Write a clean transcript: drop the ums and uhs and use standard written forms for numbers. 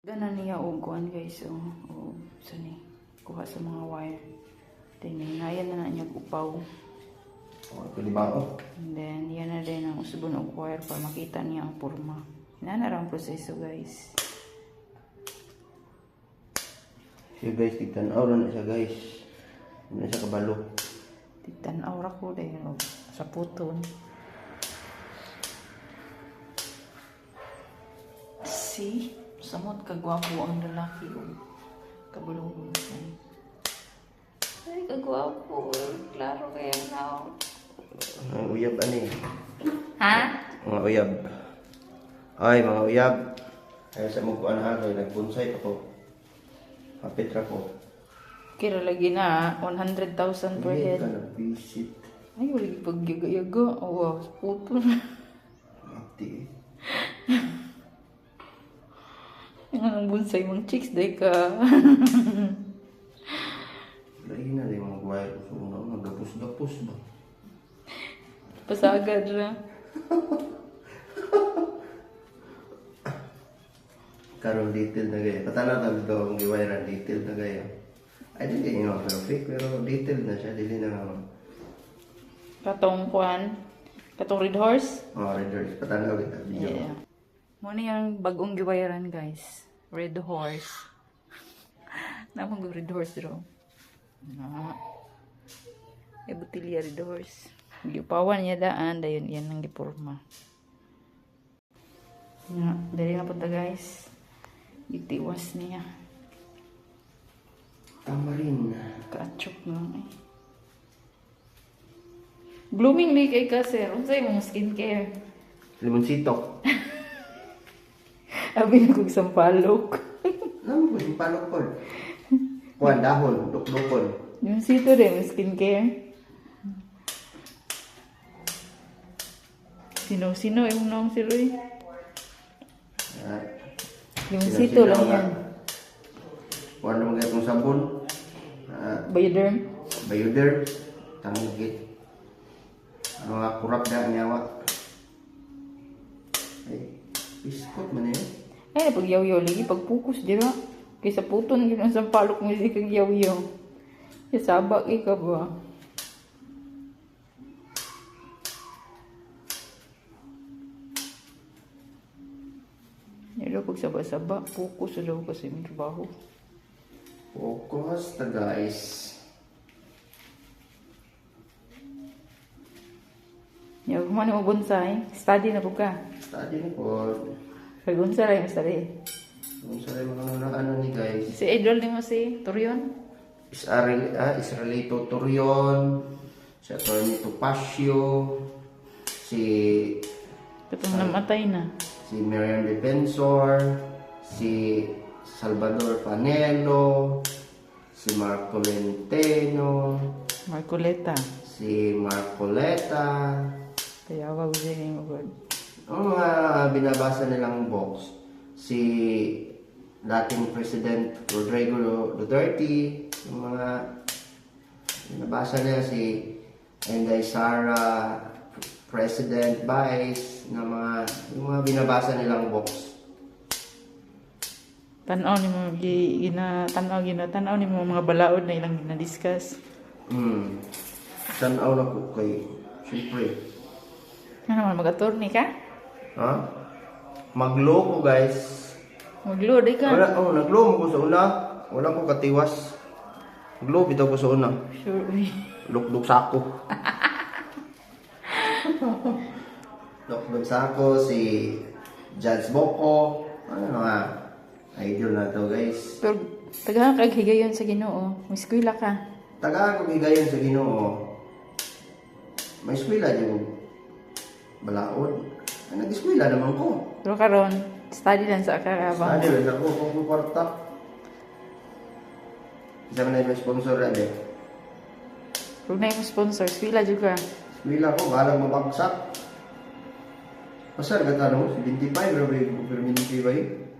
Ganan niya og kuan guys, o sani kuha sa mga wire. Then hingayan na niya upaw. Ito di ba ako? And then yan na din ang usbon og wire para makita niya ang porma. Yan na ang proseso guys. Siya guys, tigtanaw na siya guys. Hindi na siya kabalo. Tigtanaw ra ko dahil sa puton. See? Samot kagwapo ang lalaki o kabulong ay kagwapo, klaro kaya na. Mga uyab ani. Ha? Mga uyab. Ay, mga uyab. Ayaw sa magkuhan na ako, nagbunsay ako. Kapit ra ko. Kira lagi na 100,000 per head. Hindi ka nag-visit. Ay, wala pag-yaga-yaga. Oh, wow, puto na. Mati eh. Yung anong bunsay mong chicks, day ka. Lagi na rin mga wire ko. So, magapos-gapos ba? Pasagad na. Karon detail na gaya. Patana tawag ito ang wire detail na gaya. Ay, hindi nga perfect, pero detail na siya. Dili na nga. Katong kuan. Katong red horse. Mga readers. Patana ulit ang video. Yeah. Muna yung bagong giwayaran guys. Red horse. Namang red horse raw. May butilya red horse. Gipawan niya daan. Dayon yan ang gipurma. Dali na punta guys. Itiwas niya. Tamarin. Kachok lang eh. Blooming ni kay ka sir. Unsay mong skincare? Limonsito. Abi na kong sampalok. Naman po, yung palok po. Kuhan, dahon, dukdukon. Yung sito rin, skincare. Sino yung naong si Roy? Yung sito lang yan. Kuhan naman kayo itong sabon. Bioderm. Bioderm. Tanggit. Mga kurap na nyawa. Ay, biskot man eh. Ay, napag-yaw-yaw lagi. Pag-focus, di ba? Kaysa puton, gano'n sa palok mo si kag-yaw-yaw. Sabak ka ba? Yan daw, pag saba-saba, focus daw kasi may trabaho. Focus ta guys. Yan, kumano mo bonsai. Study na po ka. Study ni po. Pag-unsa rin yung study. Kung sa mga ano ni guys. Si idol ni mo si Torion? Israelito Torion. Si Atty. Topacio. Si Katong namatay na. si Miriam Defensor. Si Salvador Panelo. Si Marco Lenteno. Marcoleta. Si Marcoleta. Kaya wag din mo god. Ang mga binabasa nilang box, si dating President Rodrigo Duterte, yung mga binabasa nila si Inday Sara, President Vice, na yung mga binabasa nilang box. Tanaw ni mo tanaw ni mo mga balaod na ilang gina-discuss. Tanaw na po kay, siyempre. Ano naman mag-attorney ka? Ha? Magloko guys. Mag-load ka. Naglomo ko sa una. Wala ko katiwas. Naglomo bitaw ko sa una. Sure. Luk-luk sako. Luk-luk sako, si Judge Boko. Ano nga. Idol na to guys. Pero tagahan kag higayon sa Ginoo. May eskwela ka. Tagaan ko higayon sa Ginoo. May eskwela yung balaod. Nag-eskwela naman ko. Pero karon, study lang sa karabang. Study lang ako kung kwarta. Isa man na yung sponsor na din. Kung na yung sponsor, eskwela juga. Eskwela ko, balang mabagsak. Pasar ka tanong, 75, pero may perminti ba yun?